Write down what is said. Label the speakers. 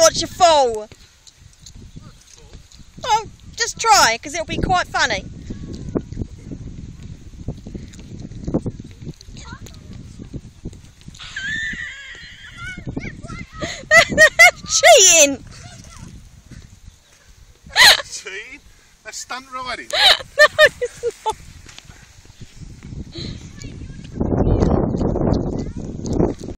Speaker 1: watch you fall. Oh, just try, because it'll be quite funny. Cheating!
Speaker 2: Cheating? That's stunt riding.
Speaker 1: No, it's not.